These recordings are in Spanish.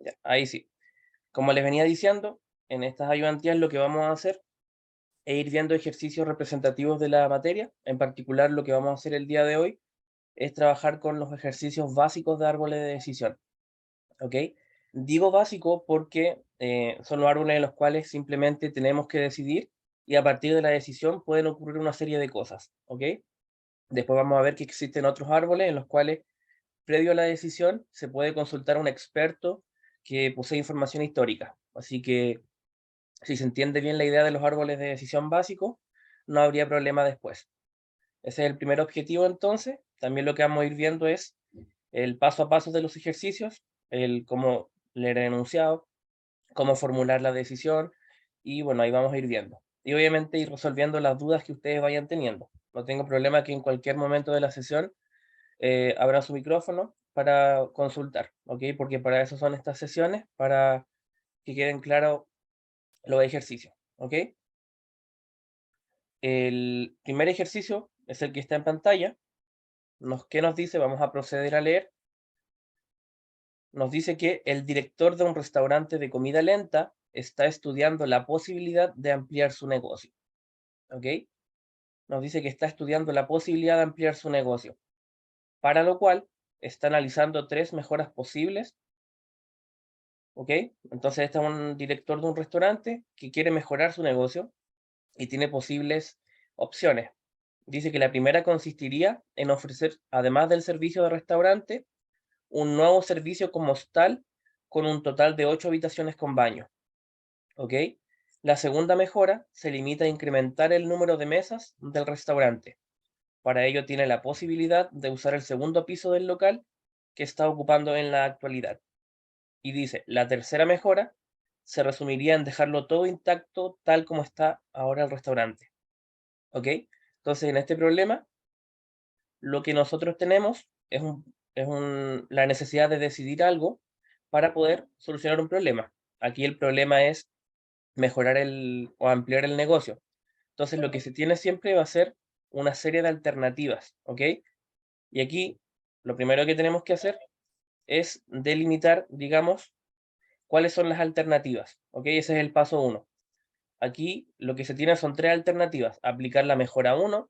Ya, ahí sí. Como les venía diciendo, en estas ayudantías lo que vamos a hacer es ir viendo ejercicios representativos de la materia. En particular, lo que vamos a hacer el día de hoy es trabajar con los ejercicios básicos de árboles de decisión, ¿ok? Digo básico porque son los árboles en los cuales simplemente tenemos que decidir y a partir de la decisión pueden ocurrir una serie de cosas, ¿ok? Después vamos a ver que existen otros árboles en los cuales, previo a la decisión, se puede consultar a un experto que posee información histórica. Así que si se entiende bien la idea de los árboles de decisión básicos, no habría problema después. Ese es el primer objetivo entonces. También lo que vamos a ir viendo es el paso a paso de los ejercicios, el cómo leer el enunciado, cómo formular la decisión y bueno, ahí vamos a ir viendo. Y obviamente ir resolviendo las dudas que ustedes vayan teniendo. No tengo problema que en cualquier momento de la sesión abran su micrófono para consultar, ¿ok? Porque para eso son estas sesiones, para que queden claros los ejercicios, ¿ok? El primer ejercicio es el que está en pantalla. ¿Qué nos dice? Vamos a proceder a leer. Nos dice que el director de un restaurante de comida lenta está estudiando la posibilidad de ampliar su negocio. ¿Ok? Nos dice que está estudiando la posibilidad de ampliar su negocio, para lo cual está analizando tres mejoras posibles. ¿Ok? Entonces, este es un director de un restaurante que quiere mejorar su negocio y tiene posibles opciones. Dice que la primera consistiría en ofrecer, además del servicio de restaurante, un nuevo servicio como hostal con un total de 8 habitaciones con baño. ¿Ok? La segunda mejora se limita a incrementar el número de mesas del restaurante. Para ello tiene la posibilidad de usar el segundo piso del local que está ocupando en la actualidad. Y dice, la tercera mejora se resumiría en dejarlo todo intacto tal como está ahora el restaurante. ¿Ok? Entonces, en este problema, lo que nosotros tenemos la necesidad de decidir algo para poder solucionar un problema. Aquí el problema es mejorar o ampliar el negocio. Entonces, lo que se tiene siempre va a ser una serie de alternativas, ¿ok? Y aquí lo primero que tenemos que hacer es delimitar, digamos, cuáles son las alternativas, ¿ok? Ese es el paso uno. Aquí lo que se tiene son tres alternativas: aplicar la mejora uno,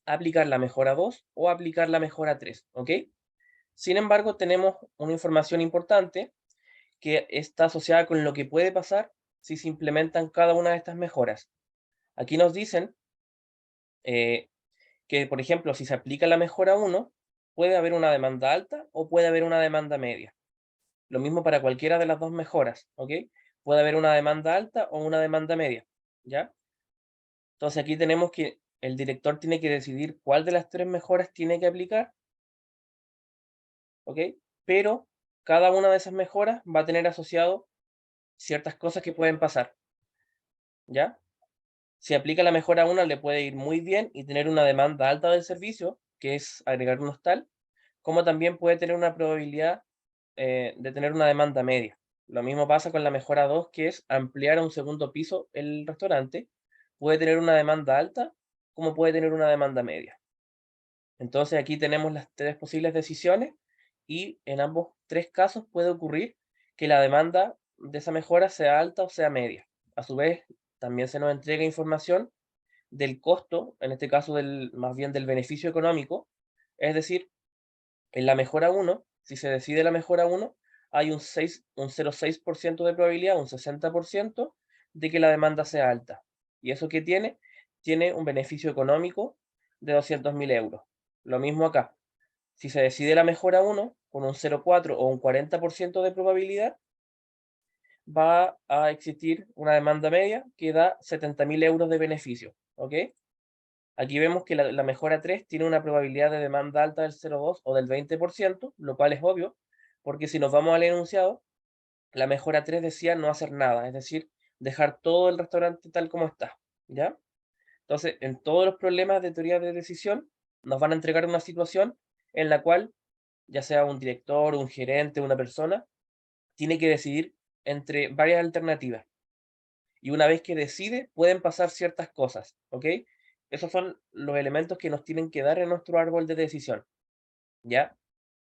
aplicar la mejora 2 o aplicar la mejora 3, ¿ok? Sin embargo, tenemos una información importante que está asociada con lo que puede pasar si se implementan cada una de estas mejoras. Aquí nos dicen eh, que, por ejemplo, si se aplica la mejora uno, puede haber una demanda alta o puede haber una demanda media. Lo mismo para cualquiera de las dos mejoras, ¿ok? Puede haber una demanda alta o una demanda media, ¿ya? Entonces aquí tenemos que el director tiene que decidir cuál de las tres mejoras tiene que aplicar, ¿ok? Pero cada una de esas mejoras va a tener asociado ciertas cosas que pueden pasar, ¿ya? Si aplica la mejora 1 le puede ir muy bien y tener una demanda alta del servicio, que es agregar un hostal, como también puede tener una probabilidad de tener una demanda media. Lo mismo pasa con la mejora 2, que es ampliar a un segundo piso el restaurante. Puede tener una demanda alta, como puede tener una demanda media. Entonces aquí tenemos las tres posibles decisiones y en ambos tres casos puede ocurrir que la demanda de esa mejora sea alta o sea media. A su vez, también se nos entrega información del costo, en este caso más bien del beneficio económico, es decir, en la mejora uno, si se decide la mejora uno, hay un 0,6% de probabilidad, un 60% de que la demanda sea alta. ¿Y eso qué tiene? Tiene un beneficio económico de 200.000 euros. Lo mismo acá. Si se decide la mejora uno, con un 0,4 o un 40% de probabilidad, va a existir una demanda media que da 70.000 euros de beneficio. ¿Ok? Aquí vemos que la mejora 3 tiene una probabilidad de demanda alta del 0,2 o del 20%, lo cual es obvio, porque si nos vamos al enunciado, la mejora 3 decía no hacer nada, es decir, dejar todo el restaurante tal como está, ¿ya? Entonces, en todos los problemas de teoría de decisión, nos van a entregar una situación en la cual, ya sea un director, un gerente, una persona, tiene que decidir entre varias alternativas. Y una vez que decide, pueden pasar ciertas cosas, ¿ok? Esos son los elementos que nos tienen que dar en nuestro árbol de decisión, ¿ya?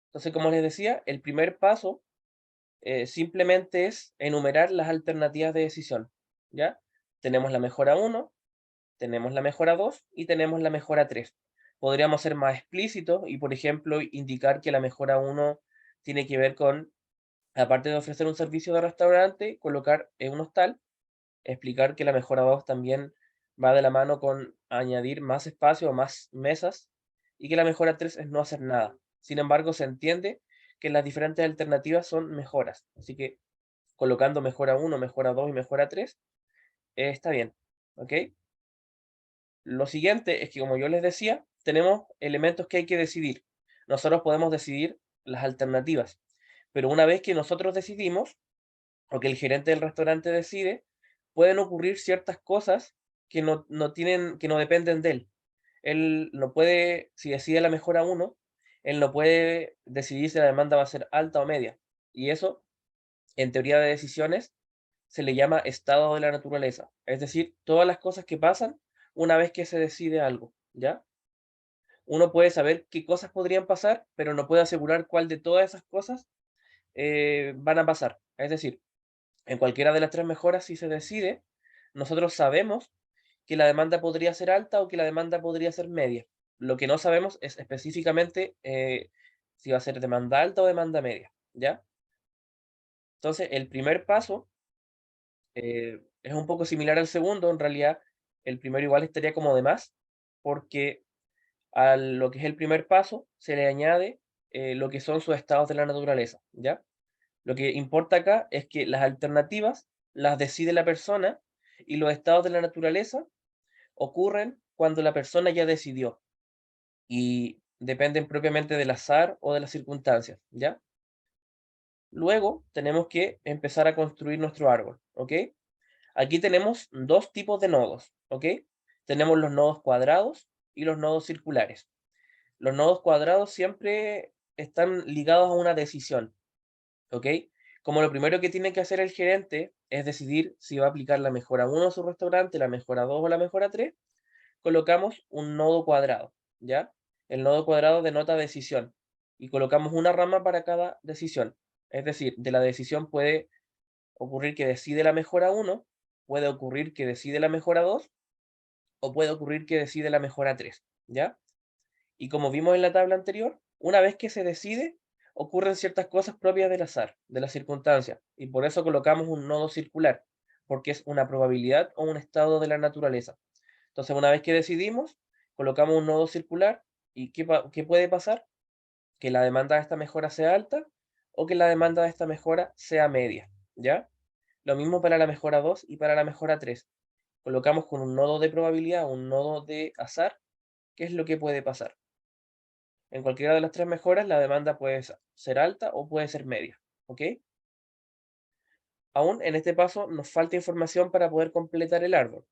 Entonces, como les decía, el primer paso simplemente es enumerar las alternativas de decisión, ¿ya? Tenemos la mejora 1, tenemos la mejora 2 y tenemos la mejora 3. Podríamos ser más explícitos y, por ejemplo, indicar que la mejora 1 tiene que ver con, aparte de ofrecer un servicio de restaurante, colocar un hostal, explicar que la mejora 2 también va de la mano con añadir más espacio o más mesas y que la mejora 3 es no hacer nada. Sin embargo, se entiende que las diferentes alternativas son mejoras. Así que colocando mejora 1, mejora 2 y mejora 3 está bien. ¿Ok? Lo siguiente es que, como yo les decía, tenemos elementos que hay que decidir. Nosotros podemos decidir las alternativas, pero una vez que nosotros decidimos, o que el gerente del restaurante decide, pueden ocurrir ciertas cosas que no dependen de él. Él no puede, si decide la mejora 1, él no puede decidir si la demanda va a ser alta o media. Y eso, en teoría de decisiones, se le llama estado de la naturaleza. Es decir, todas las cosas que pasan una vez que se decide algo, ¿ya? Uno puede saber qué cosas podrían pasar, pero no puede asegurar cuál de todas esas cosas van a pasar. Es decir, en cualquiera de las tres mejoras, si se decide, nosotros sabemos que la demanda podría ser alta o que la demanda podría ser media. Lo que no sabemos es específicamente si va a ser demanda alta o demanda media, ¿ya? Entonces, el primer paso es un poco similar al segundo, en realidad el primero igual estaría como de más, porque a lo que es el primer paso se le añade lo que son sus estados de la naturaleza, ¿ya? Lo que importa acá es que las alternativas las decide la persona y los estados de la naturaleza ocurren cuando la persona ya decidió y dependen propiamente del azar o de las circunstancias, ¿ya? Luego tenemos que empezar a construir nuestro árbol, ¿ok? Aquí tenemos dos tipos de nodos, ¿ok? Tenemos los nodos cuadrados y los nodos circulares. Los nodos cuadrados siempre están ligados a una decisión, ¿ok? Como lo primero que tiene que hacer el gerente es decidir si va a aplicar la mejora 1 a su restaurante, la mejora 2 o la mejora 3, colocamos un nodo cuadrado, ¿ya? El nodo cuadrado denota decisión y colocamos una rama para cada decisión. Es decir, de la decisión puede ocurrir que decide la mejora 1, puede ocurrir que decide la mejora 2 o puede ocurrir que decide la mejora 3, ¿ya? Y como vimos en la tabla anterior, una vez que se decide, ocurren ciertas cosas propias del azar, de las circunstancias, y por eso colocamos un nodo circular, porque es una probabilidad o un estado de la naturaleza. Entonces, una vez que decidimos, colocamos un nodo circular, ¿y qué puede pasar? Que la demanda de esta mejora sea alta o que la demanda de esta mejora sea media, ¿ya? Lo mismo para la mejora 2 y para la mejora 3. Colocamos con un nodo de probabilidad, un nodo de azar, qué es lo que puede pasar. En cualquiera de las tres mejoras, la demanda puede ser alta o puede ser media, ¿ok? Aún en este paso nos falta información para poder completar el árbol.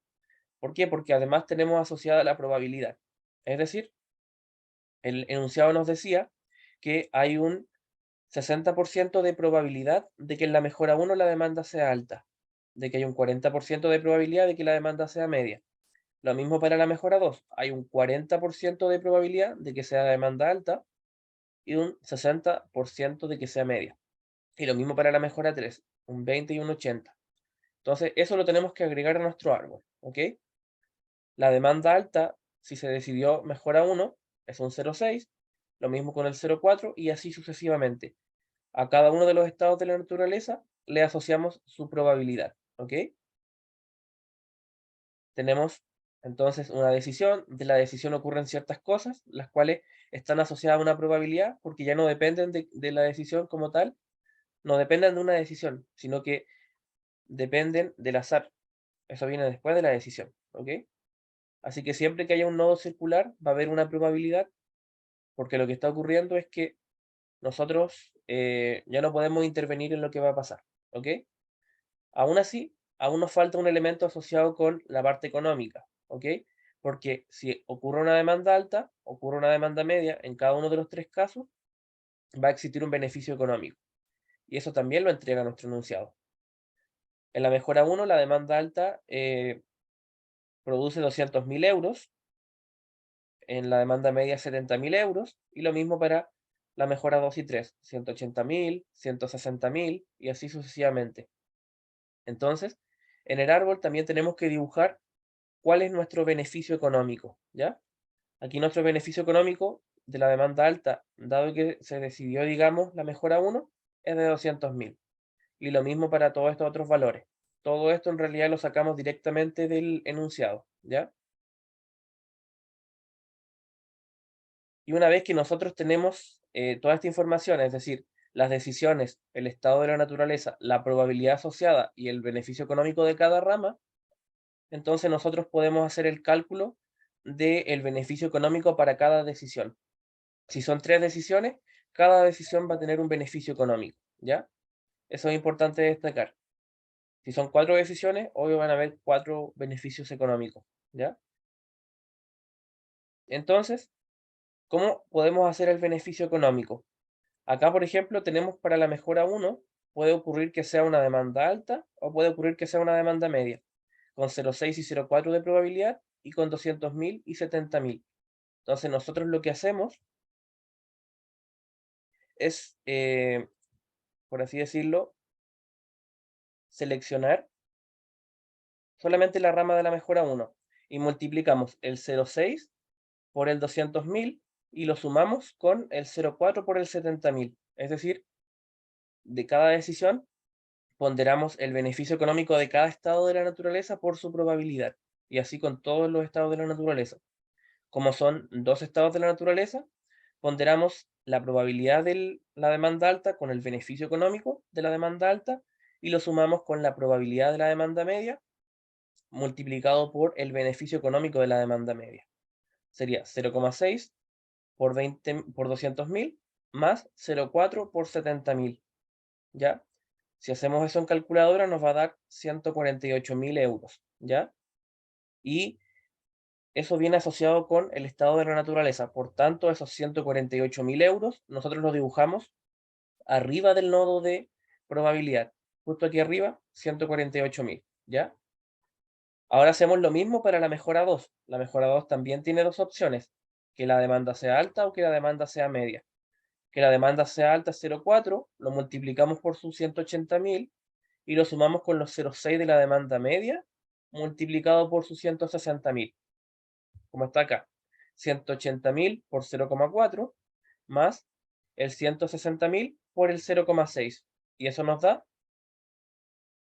¿Por qué? Porque además tenemos asociada la probabilidad. Es decir, el enunciado nos decía que hay un 60% de probabilidad de que en la mejora 1 la demanda sea alta, de que hay un 40% de probabilidad de que la demanda sea media. Lo mismo para la mejora 2, hay un 40% de probabilidad de que sea demanda alta y un 60% de que sea media. Y lo mismo para la mejora 3, un 20 y un 80. Entonces, eso lo tenemos que agregar a nuestro árbol, ¿ok? La demanda alta, si se decidió mejora 1, es un 0,6, lo mismo con el 0,4 y así sucesivamente. A cada uno de los estados de la naturaleza le asociamos su probabilidad, ¿ok? Tenemos entonces una decisión, de la decisión ocurren ciertas cosas, las cuales están asociadas a una probabilidad, porque ya no dependen de la decisión como tal, no dependen de una decisión, sino que dependen del azar. Eso viene después de la decisión, ¿ok? Así que siempre que haya un nodo circular va a haber una probabilidad, porque lo que está ocurriendo es que nosotros ya no podemos intervenir en lo que va a pasar, ¿ok? Aún así, aún nos falta un elemento asociado con la parte económica, ¿ok? Porque si ocurre una demanda alta, ocurre una demanda media, en cada uno de los tres casos va a existir un beneficio económico. Y eso también lo entrega nuestro enunciado. En la mejora 1, la demanda alta produce 200.000 euros, en la demanda media 70.000 euros, y lo mismo para la mejora 2 y 3, 180.000, 160.000 y así sucesivamente. Entonces, en el árbol también tenemos que dibujar cuál es nuestro beneficio económico, ¿ya? Aquí nuestro beneficio económico de la demanda alta, dado que se decidió, digamos, la mejora 1, es de 200.000. Y lo mismo para todos estos otros valores. Todo esto en realidad lo sacamos directamente del enunciado, ¿ya? Y una vez que nosotros tenemos toda esta información, es decir, las decisiones, el estado de la naturaleza, la probabilidad asociada y el beneficio económico de cada rama, entonces nosotros podemos hacer el cálculo del beneficio económico para cada decisión. Si son 3 decisiones, cada decisión va a tener un beneficio económico, ¿ya? Eso es importante destacar. Si son 4 decisiones, obvio van a haber 4 beneficios económicos, ¿ya? Entonces, ¿cómo podemos hacer el beneficio económico? Acá, por ejemplo, tenemos para la mejora 1, puede ocurrir que sea una demanda alta o puede ocurrir que sea una demanda media, con 0,6 y 0,4 de probabilidad y con 200.000 y 70.000. Entonces, nosotros lo que hacemos es, por así decirlo, seleccionar solamente la rama de la mejora 1 y multiplicamos el 0,6 por el 200.000 y lo sumamos con el 0,4 por el 70.000. Es decir, de cada decisión ponderamos el beneficio económico de cada estado de la naturaleza por su probabilidad. Y así con todos los estados de la naturaleza. Como son dos estados de la naturaleza, ponderamos la probabilidad de la demanda alta con el beneficio económico de la demanda alta y lo sumamos con la probabilidad de la demanda media multiplicado por el beneficio económico de la demanda media. Sería 0,6 por 200.000 más 0,4 por 70.000. ¿Ya? Si hacemos eso en calculadora nos va a dar 148.000 euros. ¿Ya? Y eso viene asociado con el estado de la naturaleza. Por tanto, esos 148.000 euros nosotros los dibujamos arriba del nodo de probabilidad. Justo aquí arriba, 148.000. ¿Ya? Ahora hacemos lo mismo para la mejora 2. La mejora 2 también tiene dos opciones, que la demanda sea alta o que la demanda sea media. Que la demanda sea alta 0,4, lo multiplicamos por sus 180.000 y lo sumamos con los 0,6 de la demanda media multiplicado por sus 160.000, como está acá. 180.000 por 0,4 más el 160.000 por el 0,6 y eso nos da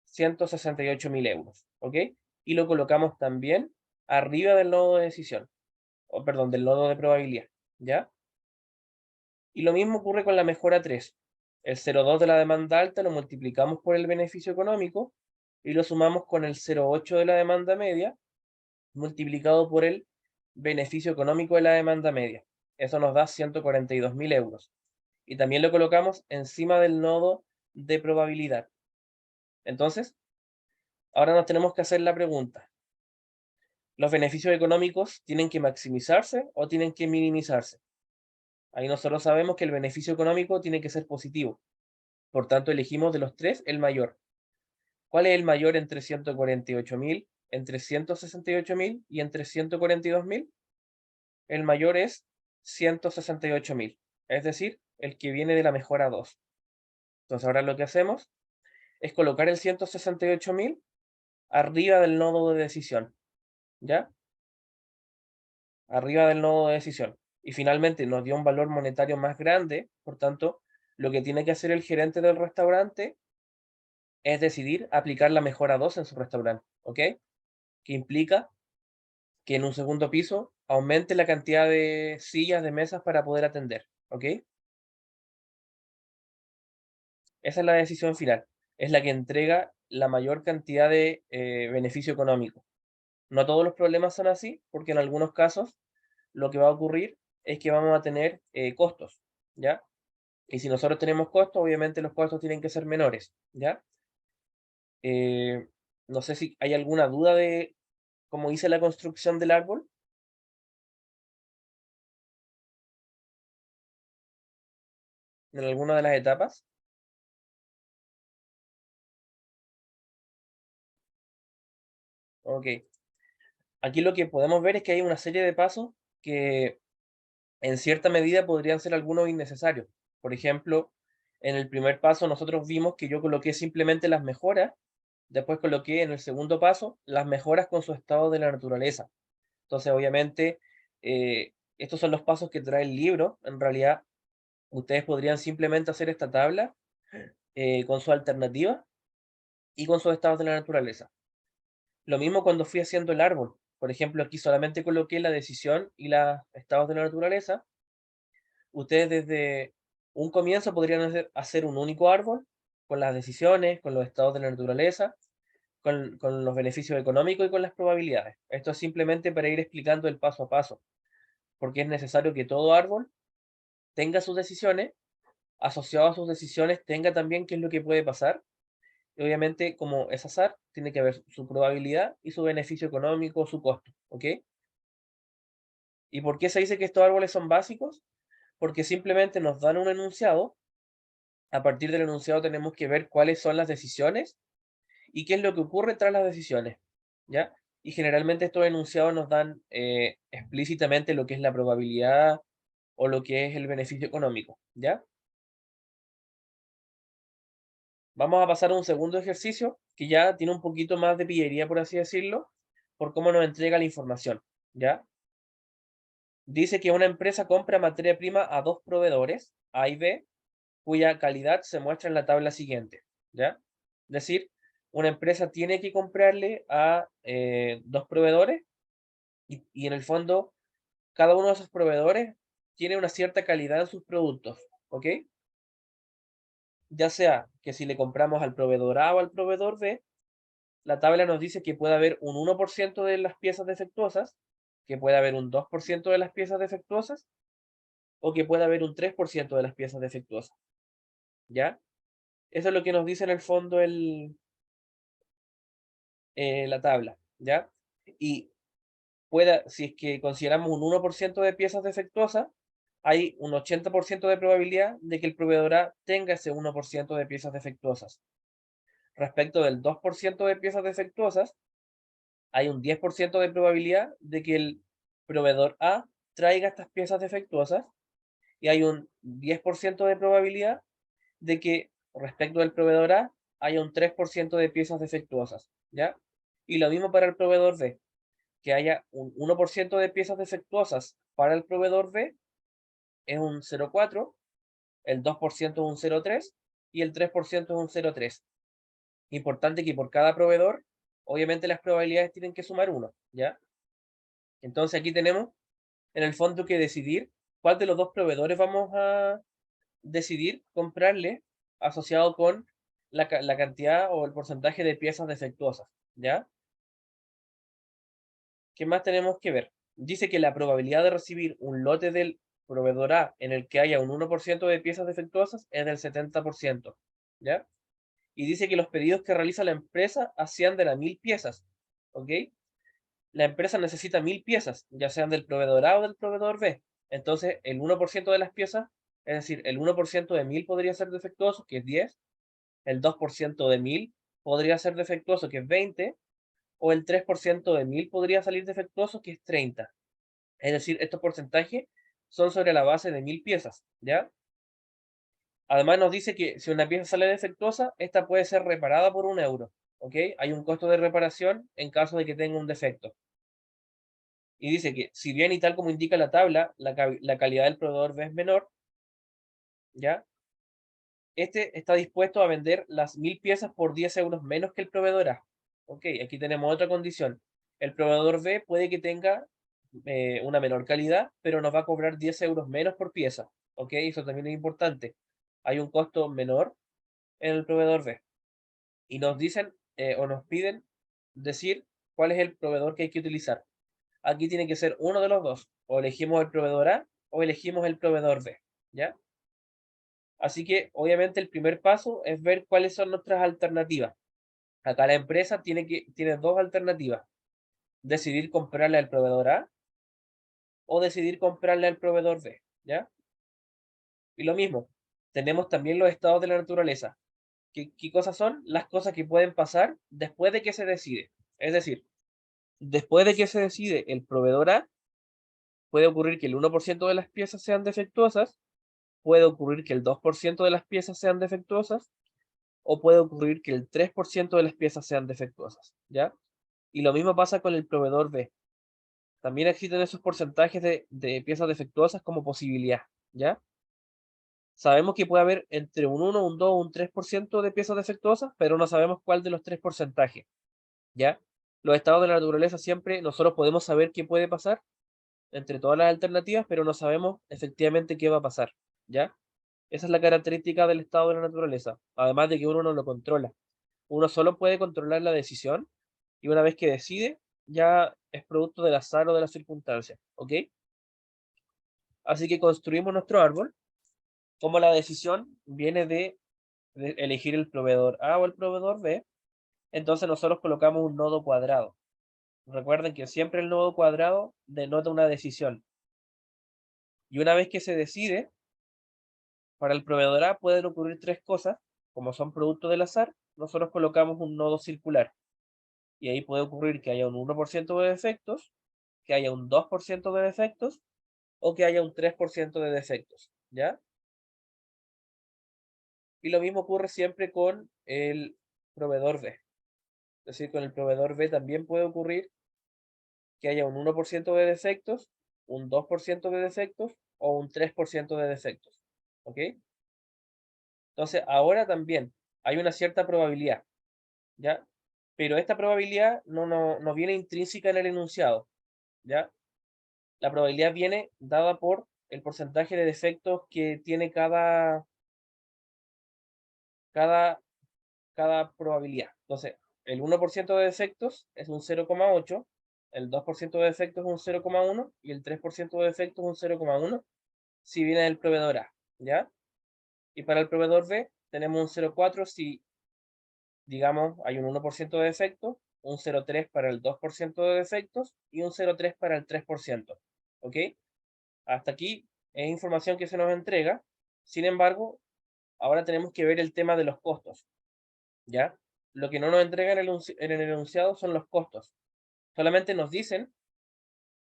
168.000 euros, ¿ok? Y lo colocamos también arriba del nodo de decisión, o perdón, del nodo de probabilidad, ¿ya? Y lo mismo ocurre con la mejora 3. El 0,2 de la demanda alta lo multiplicamos por el beneficio económico y lo sumamos con el 0,8 de la demanda media multiplicado por el beneficio económico de la demanda media. Eso nos da 142.000 euros. Y también lo colocamos encima del nodo de probabilidad. Entonces, ahora nos tenemos que hacer la pregunta. ¿Los beneficios económicos tienen que maximizarse o tienen que minimizarse? Ahí nosotros sabemos que el beneficio económico tiene que ser positivo. Por tanto, elegimos de los tres el mayor. ¿Cuál es el mayor entre 148.000, entre 168.000 y entre 142.000? El mayor es 168.000, es decir, el que viene de la mejora 2. Entonces ahora lo que hacemos es colocar el 168.000 arriba del nodo de decisión, ¿ya? Arriba del nodo de decisión. Y finalmente nos dio un valor monetario más grande, por tanto, lo que tiene que hacer el gerente del restaurante es decidir aplicar la mejora 2 en su restaurante, ¿ok? Que implica que en un segundo piso aumente la cantidad de sillas, de mesas para poder atender, ¿ok? Esa es la decisión final, es la que entrega la mayor cantidad de beneficio económico. No todos los problemas son así, porque en algunos casos lo que va a ocurrir es que vamos a tener costos, ¿ya? Y si nosotros tenemos costos, obviamente los costos tienen que ser menores, ¿ya? Eh, no sé si hay alguna duda de cómo hice la construcción del árbol en alguna de las etapas. Ok. Aquí lo que podemos ver es que hay una serie de pasos que en cierta medida podrían ser algunos innecesarios. Por ejemplo, en el primer paso nosotros vimos que yo coloqué simplemente las mejoras, después coloqué en el segundo paso las mejoras con su estado de la naturaleza. Entonces, obviamente, estos son los pasos que trae el libro. En realidad, ustedes podrían simplemente hacer esta tabla con su alternativa y con sus estados de la naturaleza. Lo mismo cuando fui haciendo el árbol. Por ejemplo, aquí solamente coloqué la decisión y los estados de la naturaleza. Ustedes desde un comienzo podrían hacer un único árbol con las decisiones, con los estados de la naturaleza, con los beneficios económicos y con las probabilidades. Esto es simplemente para ir explicando el paso a paso, porque es necesario que todo árbol tenga sus decisiones, asociado a sus decisiones tenga también qué es lo que puede pasar. Y obviamente, como es azar, tiene que haber su probabilidad y su beneficio económico, su costo, ¿ok? ¿Y por qué se dice que estos árboles son básicos? Porque simplemente nos dan un enunciado. A partir del enunciado tenemos que ver cuáles son las decisiones y qué es lo que ocurre tras las decisiones, ¿ya? Y generalmente estos enunciados nos dan explícitamente lo que es la probabilidad o lo que es el beneficio económico, ¿ya? Vamos a pasar a un segundo ejercicio que ya tiene un poquito más de pillería, por así decirlo, por cómo nos entrega la información, ¿ya? Dice que una empresa compra materia prima a dos proveedores, A y B, cuya calidad se muestra en la tabla siguiente, ¿ya? Es decir, una empresa tiene que comprarle a dos proveedores y en el fondo cada uno de esos proveedores tiene una cierta calidad en sus productos, ¿ok? Ya sea que si le compramos al proveedor A o al proveedor B, la tabla nos dice que puede haber un 1% de las piezas defectuosas, que puede haber un 2% de las piezas defectuosas o que puede haber un 3% de las piezas defectuosas, ¿ya? Eso es lo que nos dice en el fondo la tabla, ¿ya? Y si es que consideramos un 1% de piezas defectuosas, hay un 80% de probabilidad de que el proveedor A tenga ese 1% de piezas defectuosas. Respecto del 2% de piezas defectuosas, hay un 10% de probabilidad de que el proveedor A traiga estas piezas defectuosas y hay un 10% de probabilidad de que respecto del proveedor A haya un 3% de piezas defectuosas, ¿ya? Y lo mismo para el proveedor B, que haya un 1% de piezas defectuosas para el proveedor B es un 0,4, el 2% es un 0,3 y el 3% es un 0,3. Importante que por cada proveedor, obviamente las probabilidades tienen que sumar 1, ¿ya? Entonces aquí tenemos en el fondo que decidir cuál de los dos proveedores vamos a decidir comprarle asociado con la cantidad o el porcentaje de piezas defectuosas, ¿ya? ¿Qué más tenemos que ver? Dice que la probabilidad de recibir un lote del proveedor A en el que haya un 1% de piezas defectuosas es del 70%, ¿ya? Y dice que los pedidos que realiza la empresa ascienden a 1000 piezas, ¿ok? La empresa necesita 1000 piezas, ya sean del proveedor A o del proveedor B. Entonces, el 1% de las piezas, es decir, el 1% de 1000 podría ser defectuoso, que es 10, el 2% de 1000 podría ser defectuoso, que es 20, o el 3% de 1000 podría salir defectuoso, que es 30. Es decir, estos porcentajes son sobre la base de 1000 piezas, ¿ya? Además nos dice que si una pieza sale defectuosa, esta puede ser reparada por 1 euro, ¿ok? Hay un costo de reparación en caso de que tenga un defecto. Y dice que si bien y tal como indica la tabla, la calidad del proveedor B es menor, ¿ya? Este está dispuesto a vender las 1000 piezas por 10 euros menos que el proveedor A. Ok, aquí tenemos otra condición. El proveedor B puede que tenga una menor calidad, pero nos va a cobrar 10 euros menos por pieza. Ok, eso también es importante. Hay un costo menor en el proveedor B. Y nos dicen o nos piden decir cuál es el proveedor que hay que utilizar. Aquí tiene que ser uno de los dos. O elegimos el proveedor A o elegimos el proveedor B. ¿Ya? Así que obviamente el primer paso es ver cuáles son nuestras alternativas. Acá la empresa tiene dos alternativas. Decidir comprarle al proveedor A o decidir comprarle al proveedor B. ¿Ya? Y lo mismo, tenemos también los estados de la naturaleza. ¿Qué cosas son? Las cosas que pueden pasar después de que se decide. Es decir, después de que se decide el proveedor A, Puede ocurrir que el 1% de las piezas sean defectuosas, puede ocurrir que el 2% de las piezas sean defectuosas, o puede ocurrir que el 3% de las piezas sean defectuosas, ¿ya? Y lo mismo pasa con el proveedor B. También existen esos porcentajes de piezas defectuosas como posibilidad, ¿ya? Sabemos que puede haber entre un 1, un 2, un 3% de piezas defectuosas, pero no sabemos cuál de los tres porcentajes, ¿ya? Los estados de la naturaleza siempre nosotros podemos saber qué puede pasar entre todas las alternativas, pero no sabemos efectivamente qué va a pasar, ¿ya? Esa es la característica del estado de la naturaleza, además de que uno no lo controla. Uno solo puede controlar la decisión y una vez que decide, ya es producto del azar o de las circunstancias, ¿ok? Así que construimos nuestro árbol, como la decisión viene de elegir el proveedor A o el proveedor B, entonces nosotros colocamos un nodo cuadrado. Recuerden que siempre el nodo cuadrado denota una decisión. Y una vez que se decide, para el proveedor A pueden ocurrir tres cosas, como son producto del azar, nosotros colocamos un nodo circular. Y ahí puede ocurrir que haya un 1% de defectos, que haya un 2% de defectos, o que haya un 3% de defectos, ¿ya? Y lo mismo ocurre siempre con el proveedor B. Es decir, con el proveedor B también puede ocurrir que haya un 1% de defectos, un 2% de defectos o un 3% de defectos, ¿ok? Entonces, ahora también hay una cierta probabilidad, ¿ya? Pero esta probabilidad no viene intrínseca en el enunciado, ¿ya? La probabilidad viene dada por el porcentaje de defectos que tiene cada, cada probabilidad. Entonces, el 1% de defectos es un 0,8, el 2% de defectos es un 0,1 y el 3% de defectos es un 0,1 si viene del proveedor A, ¿ya? Y para el proveedor B tenemos un 0,4 si, digamos, hay un 1% de defectos, un 0,3 para el 2% de defectos y un 0,3 para el 3%, ¿ok? Hasta aquí es información que se nos entrega. Sin embargo, ahora tenemos que ver el tema de los costos, ¿ya? Lo que no nos entrega en el enunciado son los costos. Solamente nos dicen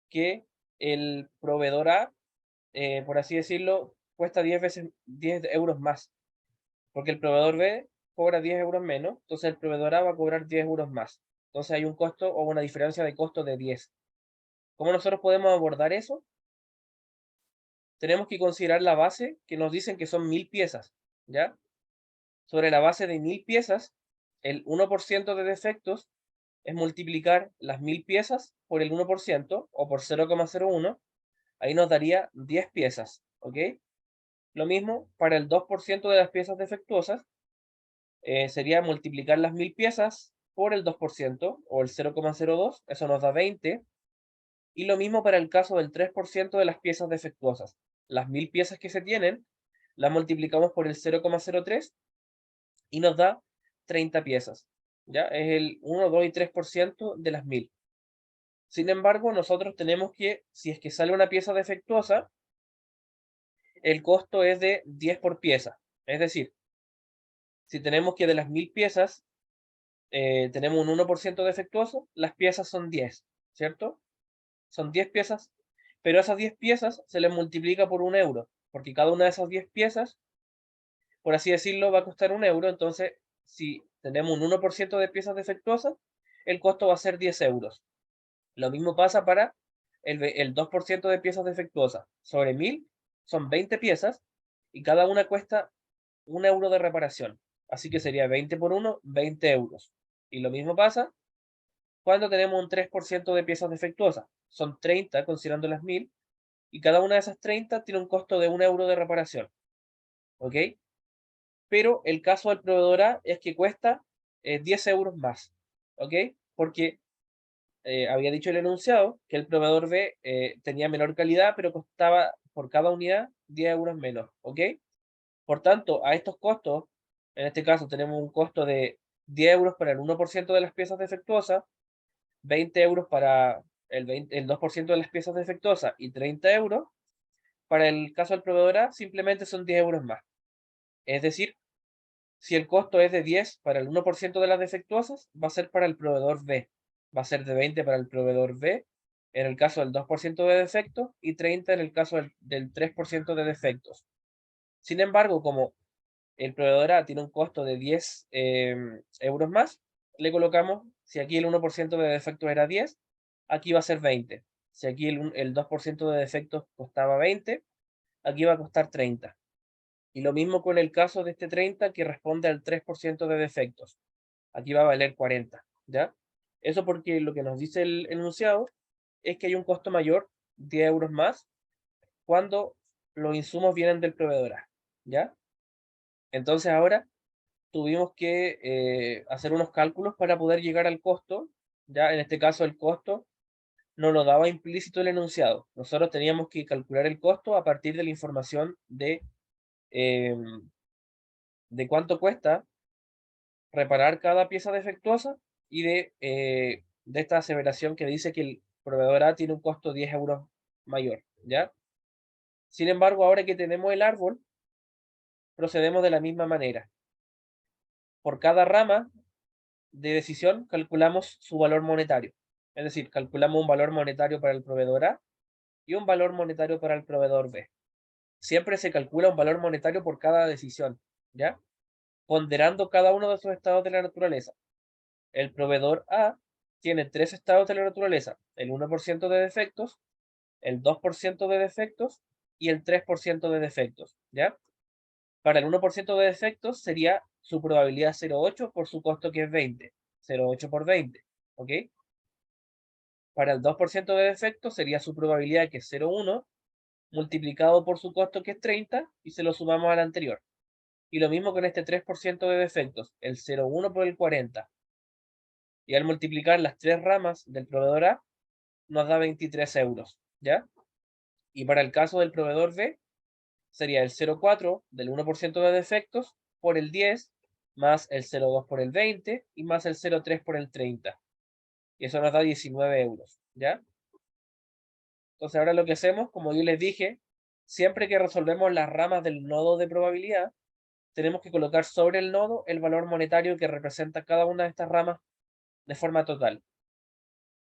que el proveedor A, por así decirlo, cuesta 10 euros más, porque el proveedor B cobra 10 euros menos, entonces el proveedor A va a cobrar 10 euros más. Entonces hay un costo o una diferencia de costo de 10. ¿Cómo nosotros podemos abordar eso? Tenemos que considerar la base que nos dicen que son 1000 piezas, ¿ya? Sobre la base de 1000 piezas, el 1% de defectos es multiplicar las 1000 piezas por el 1% o por 0,01, ahí nos daría 10 piezas, ¿ok? Lo mismo para el 2% de las piezas defectuosas, sería multiplicar las 1000 piezas por el 2% o el 0,02, eso nos da 20. Y lo mismo para el caso del 3% de las piezas defectuosas. Las 1000 piezas que se tienen, las multiplicamos por el 0,03 y nos da 30 piezas. ¿Ya? Es el 1, 2 y 3% de las 1000. Sin embargo, nosotros tenemos que, si es que sale una pieza defectuosa, el costo es de 10 por pieza. Es decir, si tenemos que de las 1000 piezas tenemos un 1% defectuoso, las piezas son 10, ¿cierto? Son 10 piezas, pero esas 10 piezas se les multiplica por 1 euro, porque cada una de esas 10 piezas, por así decirlo, va a costar 1 euro. Entonces, si tenemos un 1% de piezas defectuosas, el costo va a ser 10 euros. Lo mismo pasa para el 2% de piezas defectuosas. Sobre 1000 son 20 piezas y cada una cuesta 1 euro de reparación. Así que sería 20 por 1, 20 euros. Y lo mismo pasa cuando tenemos un 3% de piezas defectuosas. Son 30 considerando las 1000 y cada una de esas 30 tiene un costo de 1 euro de reparación. ¿Ok? Pero el caso del proveedor A es que cuesta 10 euros más. ¿Ok? Porque había dicho el enunciado que el proveedor B tenía menor calidad, pero costaba por cada unidad 10 euros menos, ¿ok? Por tanto, a estos costos, en este caso tenemos un costo de 10 euros para el 1% de las piezas defectuosas, 20 euros para el 2% de las piezas defectuosas y 30 euros. Para el caso del proveedor A, simplemente son 10 euros más. Es decir, si el costo es de 10 para el 1% de las defectuosas, va a ser para el proveedor B. Va a ser de 20 para el proveedor B en el caso del 2% de defectos y 30 en el caso del 3% de defectos. Sin embargo, como el proveedor A tiene un costo de 10 euros más, le colocamos, si aquí el 1% de defectos era 10, aquí va a ser 20. Si aquí el 2% de defectos costaba 20, aquí va a costar 30. Y lo mismo con el caso de este 30 que responde al 3% de defectos. Aquí va a valer 40, ¿ya? Eso porque lo que nos dice el enunciado es que hay un costo mayor, 10 euros más, cuando los insumos vienen del proveedor A, ¿ya? Entonces ahora tuvimos que hacer unos cálculos para poder llegar al costo, ya en este caso el costo no lo daba implícito el enunciado. Nosotros teníamos que calcular el costo a partir de la información de cuánto cuesta reparar cada pieza defectuosa y de esta aseveración que dice que el proveedor A tiene un costo 10 euros mayor, ¿ya? Sin embargo, ahora que tenemos el árbol, procedemos de la misma manera. Por cada rama de decisión calculamos su valor monetario. Es decir, calculamos un valor monetario para el proveedor A y un valor monetario para el proveedor B. Siempre se calcula un valor monetario por cada decisión, ¿ya? Ponderando cada uno de esos estados de la naturaleza. El proveedor A tiene 3 estados de la naturaleza, el 1% de defectos, el 2% de defectos y el 3% de defectos, ¿ya? Para el 1% de defectos sería su probabilidad 0,8 por su costo que es 20. 0,8 por 20, ¿ok? Para el 2% de defectos sería su probabilidad que es 0,1 multiplicado por su costo que es 30 y se lo sumamos al anterior. Y lo mismo con este 3% de defectos, el 0,1 por el 40. Y al multiplicar las tres ramas del proveedor A, nos da 23 euros, ¿ya? Y para el caso del proveedor B, sería el 0,4 del 1% de defectos por el 10, más el 0,2 por el 20 y más el 0,3 por el 30. Y eso nos da 19 euros, ¿ya? Entonces ahora lo que hacemos, como yo les dije, siempre que resolvemos las ramas del nodo de probabilidad, tenemos que colocar sobre el nodo el valor monetario que representa cada una de estas ramas de forma total.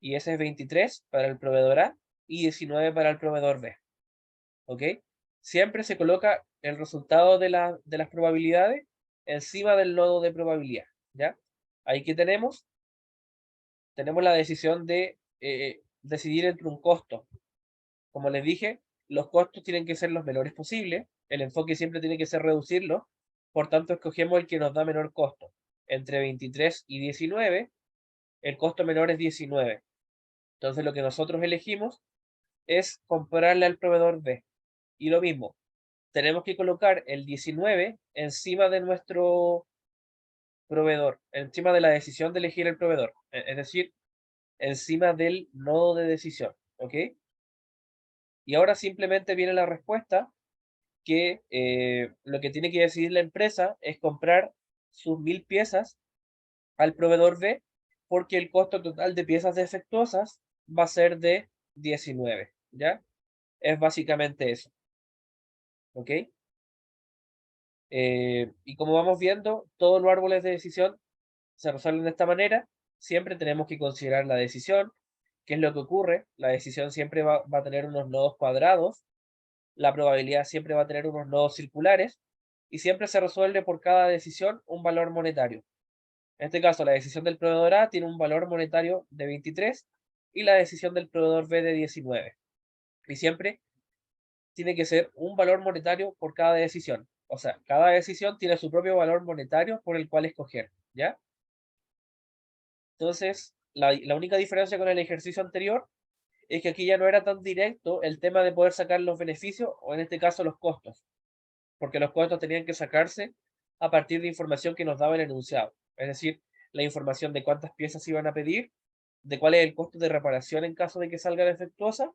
Y ese es 23 para el proveedor A y 19 para el proveedor B. ¿Ok? Siempre se coloca el resultado de las probabilidades encima del nodo de probabilidad. ¿Ya? Ahí que tenemos la decisión de decidir entre un costo. Como les dije, los costos tienen que ser los menores posibles. El enfoque siempre tiene que ser reducirlos. Por tanto, escogemos el que nos da menor costo. Entre 23 y 19, el costo menor es 19. Entonces, lo que nosotros elegimos es comprarle al proveedor B. Y lo mismo, tenemos que colocar el 19 encima de nuestro proveedor, encima de la decisión de elegir el proveedor. Es decir, encima del nodo de decisión. ¿Ok? Y ahora simplemente viene la respuesta que lo que tiene que decidir la empresa es comprar sus 1000 piezas al proveedor B porque el costo total de piezas defectuosas va a ser de 19, ¿ya? Es básicamente eso, ¿ok? Y como vamos viendo, todos los árboles de decisión se resuelven de esta manera. Siempre tenemos que considerar la decisión. ¿Qué es lo que ocurre? La decisión siempre va a tener unos nodos cuadrados, la probabilidad siempre va a tener unos nodos circulares y siempre se resuelve por cada decisión un valor monetario. En este caso, la decisión del proveedor A tiene un valor monetario de 23 y la decisión del proveedor B de 19. Y siempre tiene que ser un valor monetario por cada decisión. O sea, cada decisión tiene su propio valor monetario por el cual escoger, ¿ya? Entonces, la única diferencia con el ejercicio anterior es que aquí ya no era tan directo el tema de poder sacar los beneficios o en este caso los costos, porque los costos tenían que sacarse a partir de información que nos daba el enunciado, es decir, la información de cuántas piezas iban a pedir, de cuál es el costo de reparación en caso de que salga defectuosa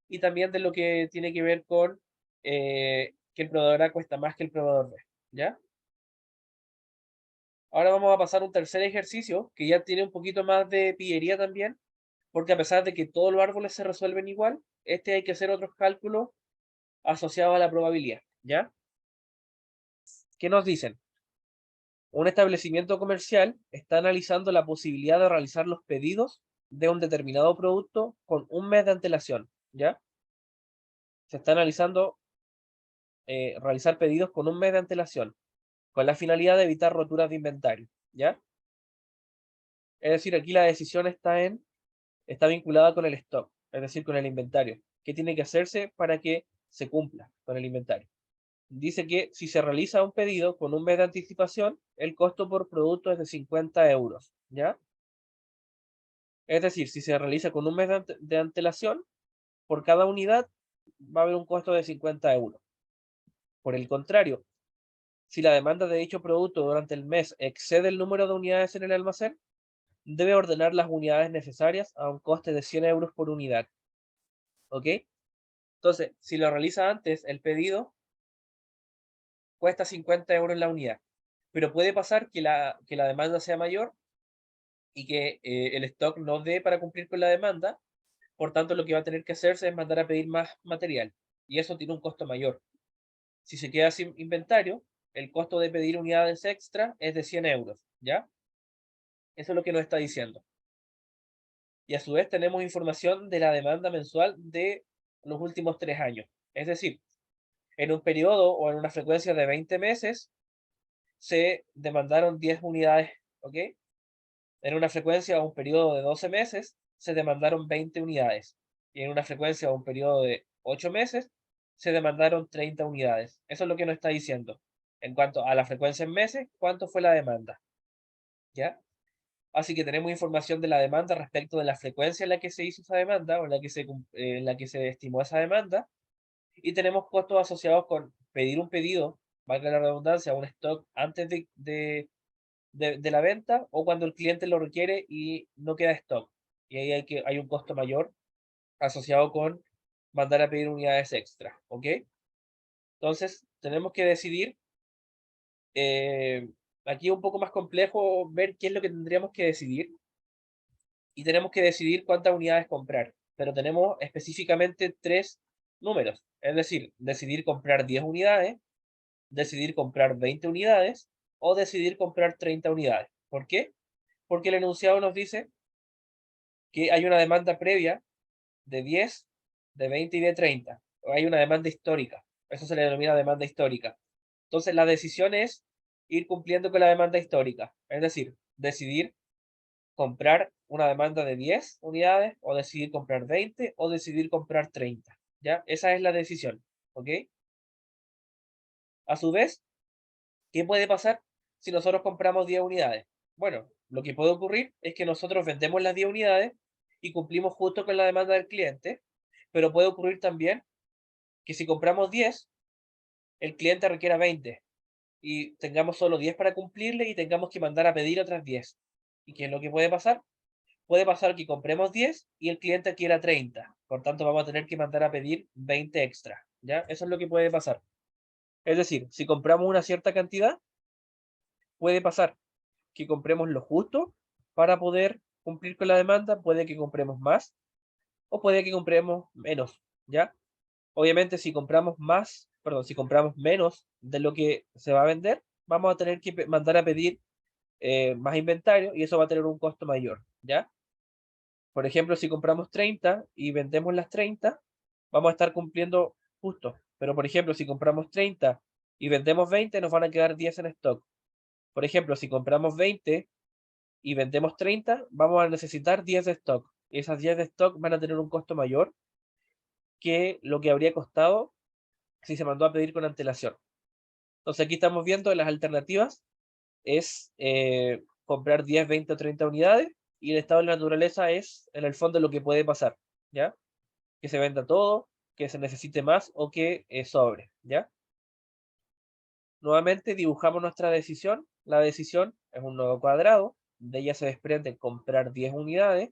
y también de lo que tiene que ver con que el proveedor A cuesta más que el proveedor B, ¿ya? Ahora vamos a pasar a un tercer ejercicio que ya tiene un poquito más de pillería también, porque a pesar de que todos los árboles se resuelven igual, este hay que hacer otros cálculos asociados a la probabilidad, ¿ya? ¿Qué nos dicen? Un establecimiento comercial está analizando la posibilidad de realizar los pedidos de un determinado producto con un mes de antelación, ¿ya? Se está analizando realizar pedidos con un mes de antelación, con la finalidad de evitar roturas de inventario, ¿ya? Es decir, aquí la decisión está vinculada con el stock, es decir, con el inventario. ¿Qué tiene que hacerse para que se cumpla con el inventario? Dice que si se realiza un pedido con un mes de anticipación, el costo por producto es de 50 euros, ¿ya? Es decir, si se realiza con un mes de antelación, por cada unidad va a haber un costo de 50 euros. Por el contrario, si la demanda de dicho producto durante el mes excede el número de unidades en el almacén, debe ordenar las unidades necesarias a un coste de 100 euros por unidad. ¿Ok? Entonces, si lo realiza antes, el pedido cuesta 50 euros la unidad. Pero puede pasar que la demanda sea mayor y que el stock no dé para cumplir con la demanda. Por tanto, lo que va a tener que hacerse es mandar a pedir más material. Y eso tiene un costo mayor. Si se queda sin inventario, el costo de pedir unidades extra es de 100 euros. ¿Ya? Eso es lo que nos está diciendo. Y a su vez tenemos información de la demanda mensual de los últimos 3 años. Es decir, en un periodo o en una frecuencia de 20 meses se demandaron 10 unidades, ¿ok? En una frecuencia o un periodo de 12 meses se demandaron 20 unidades. Y en una frecuencia o un periodo de 8 meses se demandaron 30 unidades. Eso es lo que nos está diciendo. En cuanto a la frecuencia en meses, ¿cuánto fue la demanda? ¿Ya? Así que tenemos información de la demanda respecto de la frecuencia en la que se hizo esa demanda o en la que se estimó esa demanda. Y tenemos costos asociados con pedir un pedido, valga la redundancia, un stock antes de la venta o cuando el cliente lo requiere y no queda stock. Y ahí hay un costo mayor asociado con mandar a pedir unidades extra. ¿Ok? Entonces, tenemos que decidir. eh, Aquí es un poco más complejo ver qué es lo que tendríamos que decidir y tenemos que decidir cuántas unidades comprar, pero tenemos específicamente tres números, es decir, decidir comprar 10 unidades, decidir comprar 20 unidades o decidir comprar 30 unidades. ¿Por qué? Porque el enunciado nos dice que hay una demanda previa de 10, de 20 y de 30. Hay una demanda histórica. Eso se le denomina demanda histórica. Entonces, la decisión es ir cumpliendo con la demanda histórica, es decir, decidir comprar una demanda de 10 unidades o decidir comprar 20 o decidir comprar 30. ¿Ya? Esa es la decisión. ¿Ok? A su vez, ¿qué puede pasar si nosotros compramos 10 unidades? Bueno, lo que puede ocurrir es que nosotros vendemos las 10 unidades y cumplimos justo con la demanda del cliente, pero puede ocurrir también que si compramos 10, el cliente requiera 20 y tengamos solo 10 para cumplirle y tengamos que mandar a pedir otras 10. ¿Y qué es lo que puede pasar? Puede pasar que compremos 10 y el cliente quiera 30. Por tanto, vamos a tener que mandar a pedir 20 extra. ¿Ya? Eso es lo que puede pasar. Es decir, si compramos una cierta cantidad, puede pasar que compremos lo justo para poder cumplir con la demanda. Puede que compremos más o puede que compremos menos. ¿Ya? Obviamente, si compramos más, perdón, si compramos menos de lo que se va a vender, vamos a tener que mandar a pedir más inventario y eso va a tener un costo mayor. ¿Ya? Por ejemplo, si compramos 30 y vendemos las 30, vamos a estar cumpliendo justo. Pero, por ejemplo, si compramos 30 y vendemos 20, nos van a quedar 10 en stock. Por ejemplo, si compramos 20 y vendemos 30, vamos a necesitar 10 de stock. Y esas 10 de stock van a tener un costo mayor que lo que habría costado si se mandó a pedir con antelación. Entonces, aquí estamos viendo las alternativas. Es comprar 10, 20 o 30 unidades y el estado de la naturaleza es, en el fondo, lo que puede pasar. ¿Ya? Que se venda todo, que se necesite más o que sobre, ¿ya? Nuevamente dibujamos nuestra decisión. La decisión es un nodo cuadrado, de ella se desprende comprar 10 unidades,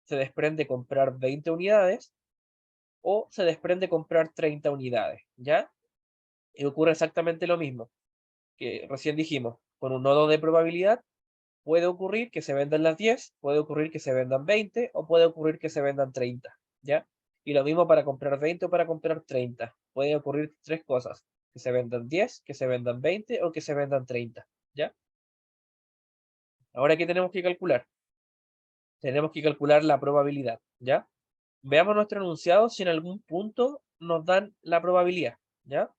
se desprende comprar 20 unidades o se desprende comprar 30 unidades, ¿ya? Y ocurre exactamente lo mismo que recién dijimos. Con un nodo de probabilidad puede ocurrir que se vendan las 10, puede ocurrir que se vendan 20 o puede ocurrir que se vendan 30, ¿ya? Y lo mismo para comprar 20 o para comprar 30. Pueden ocurrir tres cosas, que se vendan 10, que se vendan 20 o que se vendan 30, ¿ya? Ahora, ¿qué tenemos que calcular? tenemos que calcular la probabilidad, ¿ya? Veamos nuestro enunciado si en algún punto nos dan la probabilidad, ¿ya?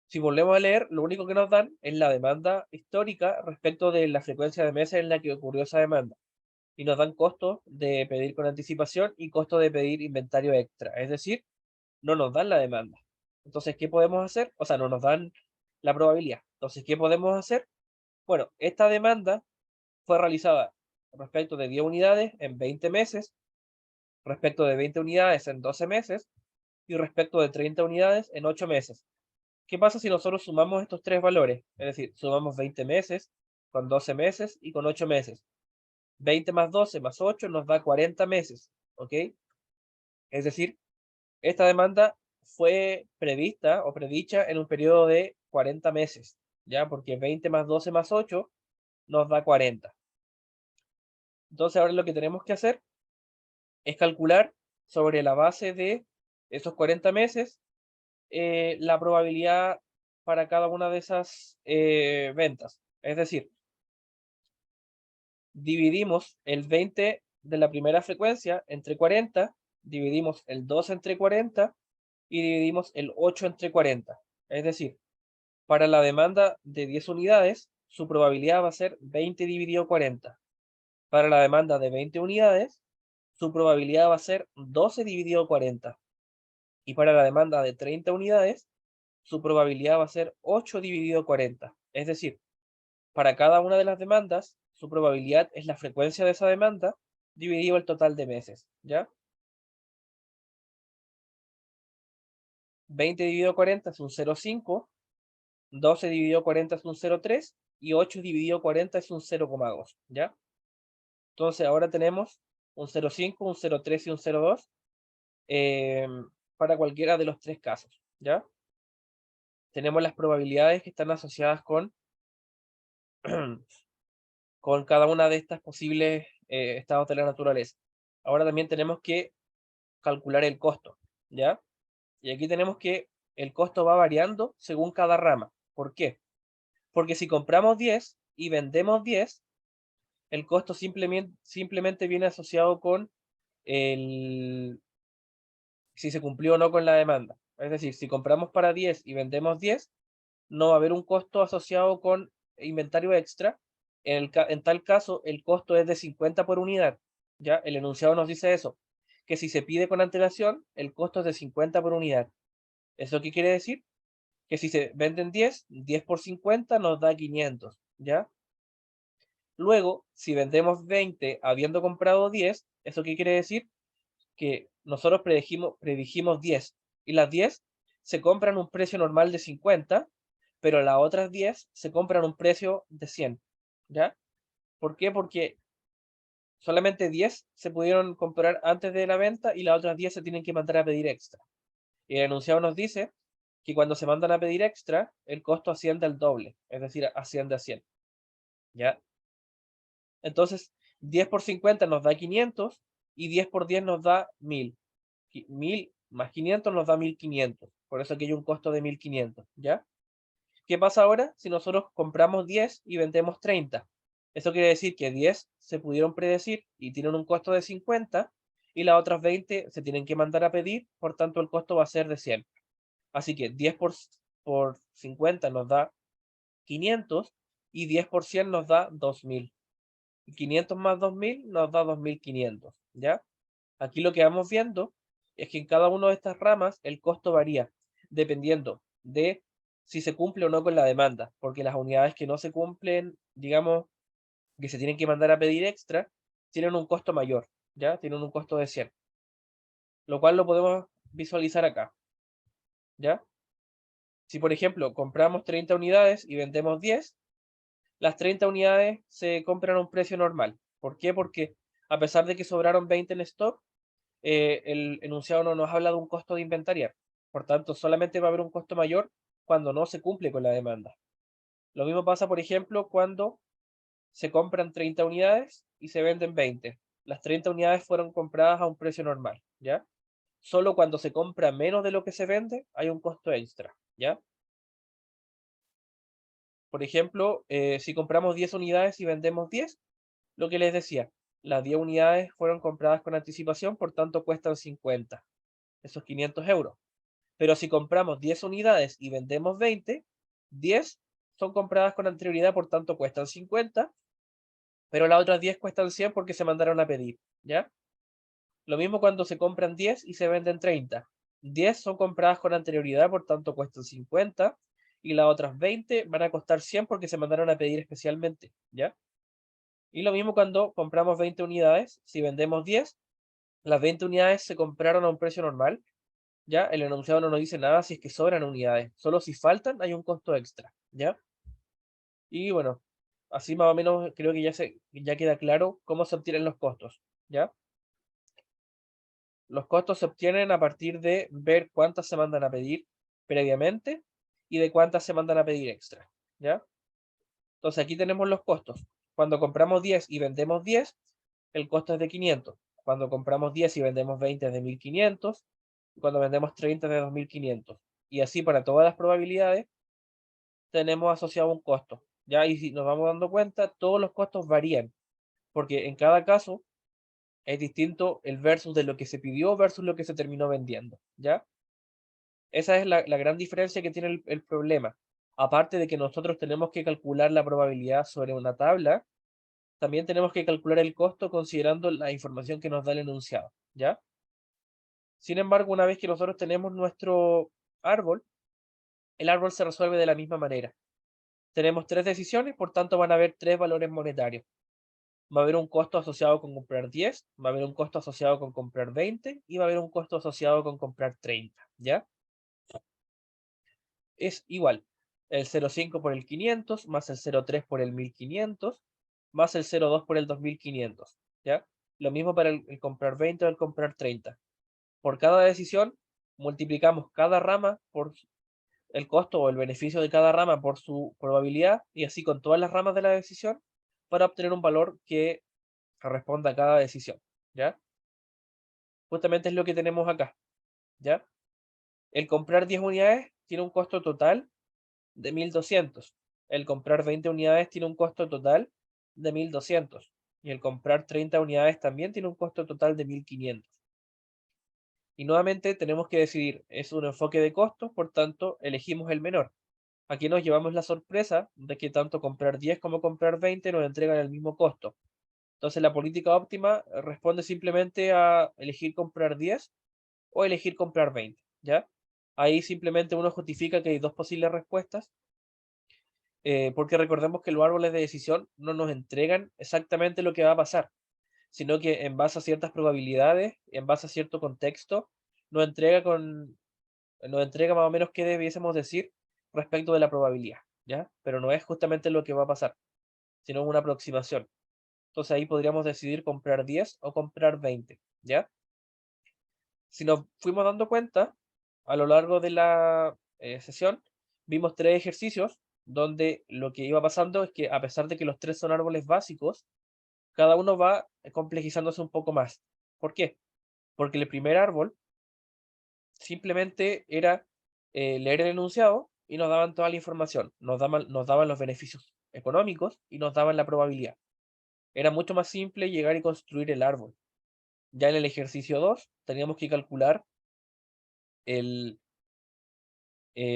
Si volvemos a leer, lo único que nos dan es la demanda histórica respecto de la frecuencia de meses en la que ocurrió esa demanda. Y nos dan costos de pedir con anticipación y costo de pedir inventario extra. Es decir, no nos dan la demanda. Entonces, ¿qué podemos hacer? O sea, no nos dan la probabilidad. Entonces, ¿qué podemos hacer? Bueno, esta demanda fue realizada respecto de 10 unidades en 20 meses, respecto de 20 unidades en 12 meses y respecto de 30 unidades en 8 meses. ¿Qué pasa si nosotros sumamos estos tres valores? Es decir, sumamos 20 meses con 12 meses y con 8 meses. 20 más 12 más 8 nos da 40 meses, ¿ok? Es decir, esta demanda fue prevista o predicha en un periodo de 40 meses, ¿ya? Porque 20 más 12 más 8 nos da 40. Entonces ahora lo que tenemos que hacer es calcular sobre la base de esos 40 meses la probabilidad para cada una de esas ventas. Es decir, dividimos el 20 de la primera frecuencia entre 40, dividimos el 2 entre 40 y dividimos el 8 entre 40. Es decir, para la demanda de 10 unidades, su probabilidad va a ser 20 dividido 40. Para la demanda de 20 unidades, su probabilidad va a ser 12 dividido 40. Y para la demanda de 30 unidades, su probabilidad va a ser 8 dividido 40. Es decir, para cada una de las demandas, su probabilidad es la frecuencia de esa demanda dividido el total de meses, ¿ya? 20 dividido 40 es un 0,5, 12 dividido 40 es un 0,3 y 8 dividido 40 es un 0,2, ¿ya? Entonces ahora tenemos un 0,5, un 0,3 y un 0,2 eh, para cualquiera de los tres casos, ¿ya? Tenemos las probabilidades que están asociadas con, con cada una de estas posibles estados de la naturaleza. Ahora también tenemos que calcular el costo, ¿ya? Y aquí tenemos que el costo va variando según cada rama. ¿Por qué? Porque si compramos 10 y vendemos 10, el costo simplemente viene asociado con el, si se cumplió o no con la demanda. Es decir, si compramos para 10 y vendemos 10, no va a haber un costo asociado con inventario extra. En tal caso, el costo es de 50 por unidad. ¿Ya? El enunciado nos dice eso, que si se pide con antelación, el costo es de 50 por unidad. ¿Eso qué quiere decir? Que si se venden 10, 10 por 50 nos da 500, ¿ya? Luego, si vendemos 20 habiendo comprado 10, ¿eso qué quiere decir? Que nosotros predijimos 10 y las 10 se compran un precio normal de 50, pero las otras 10 se compran un precio de 100, ¿ya? ¿Por qué? Porque solamente 10 se pudieron comprar antes de la venta y las otras 10 se tienen que mandar a pedir extra. Y el enunciado nos dice que cuando se mandan a pedir extra, el costo asciende al doble, es decir, asciende a 100, ¿ya? Entonces, 10 por 50 nos da 500 y 10 por 10 nos da 1000. 1000 más 500 nos da 1500. Por eso aquí hay un costo de 1500, ¿ya? ¿Qué pasa ahora si nosotros compramos 10 y vendemos 30? Eso quiere decir que 10 se pudieron predecir y tienen un costo de 50 y las otras 20 se tienen que mandar a pedir, por tanto el costo va a ser de 100. Así que 10 por 50 nos da 500 y 10 por 100 nos da 2000. 500 más 2000 nos da 2500, ¿ya? Aquí lo que vamos viendo es que en cada una de estas ramas el costo varía dependiendo de si se cumple o no con la demanda, porque las unidades que no se cumplen, digamos, que se tienen que mandar a pedir extra, tienen un costo mayor, ¿ya? Tienen un costo de 100, lo cual lo podemos visualizar acá, ¿ya? Si, por ejemplo, compramos 30 unidades y vendemos 10, las 30 unidades se compran a un precio normal. ¿Por qué? Porque a pesar de que sobraron 20 en stock, el enunciado no nos habla de un costo de inventariar. Por tanto, solamente va a haber un costo mayor cuando no se cumple con la demanda. Lo mismo pasa, por ejemplo, cuando se compran 30 unidades y se venden 20. Las 30 unidades fueron compradas a un precio normal, ¿ya? Solo cuando se compra menos de lo que se vende hay un costo extra, ¿ya? Por ejemplo, si compramos 10 unidades y vendemos 10, lo que les decía, las 10 unidades fueron compradas con anticipación, por tanto cuestan 50, esos 500 euros. Pero si compramos 10 unidades y vendemos 20, 10 son compradas con anterioridad, por tanto cuestan 50, pero las otras 10 cuestan 100 porque se mandaron a pedir, ¿ya? Lo mismo cuando se compran 10 y se venden 30. 10 son compradas con anterioridad, por tanto cuestan 50, y las otras 20 van a costar 100 porque se mandaron a pedir especialmente, ¿ya? Y lo mismo cuando compramos 20 unidades, si vendemos 10, las 20 unidades se compraron a un precio normal, ¿ya? El enunciado no nos dice nada si es que sobran unidades, solo si faltan hay un costo extra, ¿ya? Y bueno, así más o menos creo que ya queda claro cómo se obtienen los costos, ¿ya? Los costos se obtienen a partir de ver cuántas se mandan a pedir previamente y de cuántas se mandan a pedir extra, ¿ya? Entonces aquí tenemos los costos. Cuando compramos 10 y vendemos 10, el costo es de 500. Cuando compramos 10 y vendemos 20 es de 1500. Y cuando vendemos 30 es de 2500. Y así para todas las probabilidades tenemos asociado un costo, ¿ya? Y si nos vamos dando cuenta, todos los costos varían, porque en cada caso es distinto el versus de lo que se pidió versus lo que se terminó vendiendo, ¿ya? Esa es la gran diferencia que tiene el problema. Aparte de que nosotros tenemos que calcular la probabilidad sobre una tabla, también tenemos que calcular el costo considerando la información que nos da el enunciado, ¿ya? Sin embargo, una vez que nosotros tenemos nuestro árbol, el árbol se resuelve de la misma manera. Tenemos 3 decisiones, por tanto van a haber 3 valores monetarios. Va a haber un costo asociado con comprar 10, va a haber un costo asociado con comprar 20 y va a haber un costo asociado con comprar 30, ¿ya? Es igual el 0,5 por el 500 más el 0,3 por el 1500 más el 0,2 por el 2500, ¿ya? Lo mismo para el comprar 20 o el comprar 30. Por cada decisión, multiplicamos cada rama por el costo o el beneficio de cada rama por su probabilidad y así con todas las ramas de la decisión para obtener un valor que responda a cada decisión, ¿ya? Justamente es lo que tenemos acá, ¿ya? El comprar 10 unidades tiene un costo total de 1200. El comprar 20 unidades tiene un costo total de 1200. Y el comprar 30 unidades también tiene un costo total de 1500. Y nuevamente tenemos que decidir, es un enfoque de costos, por tanto, elegimos el menor. Aquí nos llevamos la sorpresa de que tanto comprar 10 como comprar 20 nos entregan el mismo costo. Entonces la política óptima responde simplemente a elegir comprar 10 o elegir comprar 20, ¿ya? Ahí simplemente uno justifica que hay dos posibles respuestas, porque recordemos que los árboles de decisión no nos entregan exactamente lo que va a pasar, sino que en base a ciertas probabilidades, en base a cierto contexto, nos entrega, nos entrega más o menos qué debiésemos decir respecto de la probabilidad, ¿ya? Pero no es justamente lo que va a pasar, sino una aproximación. Entonces ahí podríamos decidir comprar 10 o comprar 20, ¿ya? Si nos fuimos dando cuenta, a lo largo de la sesión, vimos 3 ejercicios donde lo que iba pasando es que a pesar de que los 3 son árboles básicos, cada uno va complejizándose un poco más. ¿Por qué? Porque el primer árbol simplemente era leer el enunciado y nos daban toda la información, nos daban los beneficios económicos y nos daban la probabilidad. Era mucho más simple llegar y construir el árbol. Ya en el ejercicio 2 teníamos que calcular el,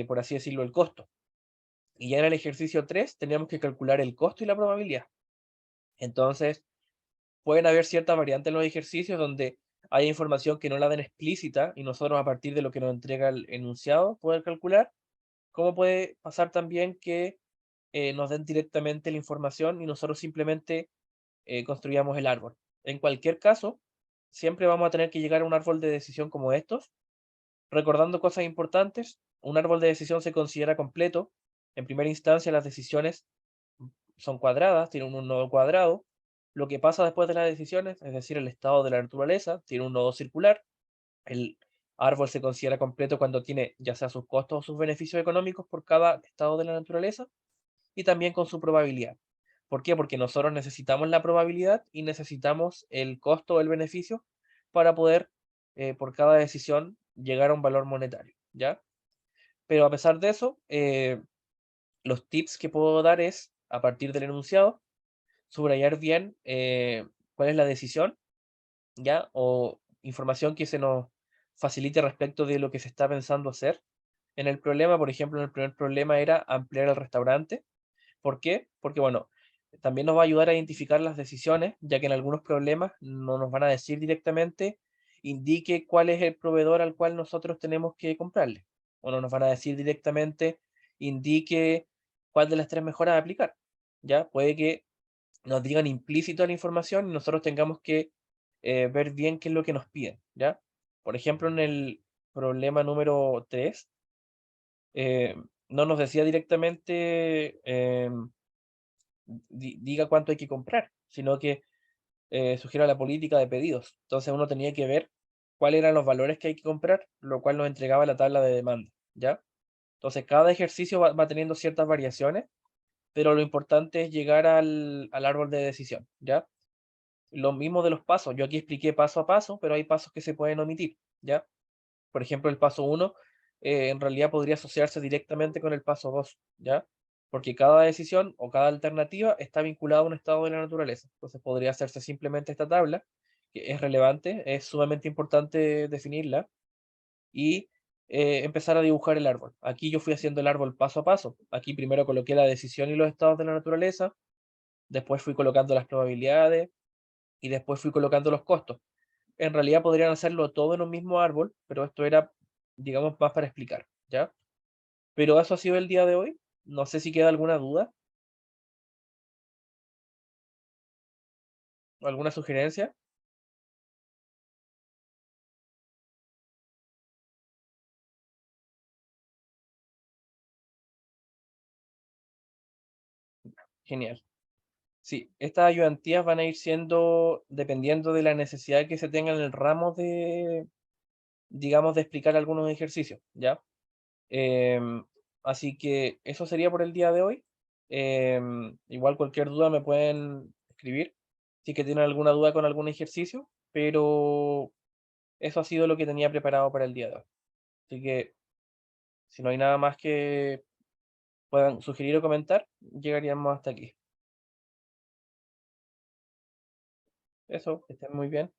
por así decirlo, el costo. Y ya en el ejercicio 3 teníamos que calcular el costo y la probabilidad. Entonces, pueden haber ciertas variantes en los ejercicios donde hay información que no la den explícita y nosotros a partir de lo que nos entrega el enunciado poder calcular. Como puede pasar también que nos den directamente la información y nosotros simplemente construyamos el árbol. En cualquier caso, siempre vamos a tener que llegar a un árbol de decisión como estos. Recordando cosas importantes, un árbol de decisión se considera completo. En primera instancia, las decisiones son cuadradas, tienen un nodo cuadrado. Lo que pasa después de las decisiones, es decir, el estado de la naturaleza, tiene un nodo circular. El árbol se considera completo cuando tiene ya sea sus costos o sus beneficios económicos por cada estado de la naturaleza y también con su probabilidad. ¿Por qué? Porque nosotros necesitamos la probabilidad y necesitamos el costo o el beneficio para poder, por cada decisión, llegar a un valor monetario, ¿ya? Pero a pesar de eso, los tips que puedo dar es, a partir del enunciado, subrayar bien cuál es la decisión, ¿ya? O información que se nos facilite respecto de lo que se está pensando hacer en el problema. Por ejemplo, en el primer problema era ampliar el restaurante. ¿Por qué? Porque, bueno, también nos va a ayudar a identificar las decisiones, ya que en algunos problemas no nos van a decir directamente, indique cuál es el proveedor al cual nosotros tenemos que comprarle. O no nos van a decir directamente, indique cuál de las tres mejoras aplicar. ¿Ya? Puede que nos digan implícito la información y nosotros tengamos que ver bien qué es lo que nos piden. ¿Ya? Por ejemplo, en el problema número 3 no nos decía directamente diga cuánto hay que comprar, sino que sugiere la política de pedidos. Entonces uno tenía que ver cuáles eran los valores que hay que comprar, lo cual nos entregaba la tabla de demanda, ¿ya? Entonces cada ejercicio va teniendo ciertas variaciones, pero lo importante es llegar al árbol de decisión, ¿ya? Lo mismo de los pasos. Yo aquí expliqué paso a paso, pero hay pasos que se pueden omitir, ¿ya? Por ejemplo, el paso 1 en realidad podría asociarse directamente con el paso 2, ¿ya? Porque cada decisión o cada alternativa está vinculada a un estado de la naturaleza. Entonces podría hacerse simplemente esta tabla, que es relevante, es sumamente importante definirla y empezar a dibujar el árbol. Aquí yo fui haciendo el árbol paso a paso. Aquí primero coloqué la decisión y los estados de la naturaleza, después fui colocando las probabilidades y después fui colocando los costos. En realidad podrían hacerlo todo en un mismo árbol, pero esto era, digamos, más para explicar, ¿ya? Pero eso ha sido el día de hoy. No sé si queda alguna duda o alguna sugerencia. Genial. Sí, estas ayudantías van a ir siendo dependiendo de la necesidad que se tenga en el ramo de, digamos, de explicar algunos ejercicios, ¿ya? Em, Así que eso sería por el día de hoy. Igual cualquier duda me pueden escribir si es que tienen alguna duda con algún ejercicio, pero eso ha sido lo que tenía preparado para el día de hoy. Así que si no hay nada más que puedan sugerir o comentar, llegaríamos hasta aquí. Eso, que estén muy bien.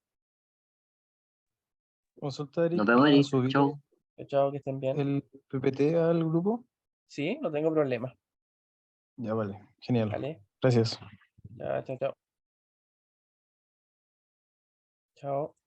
Consulta, Nos Eric, vemos, ¿van a Eric. subir Chau. Chao, que estén bien. el PPT al grupo? Sí, no tengo problema. Ya, vale, genial. Vale, Gracias. ya, chao, chao. Chao.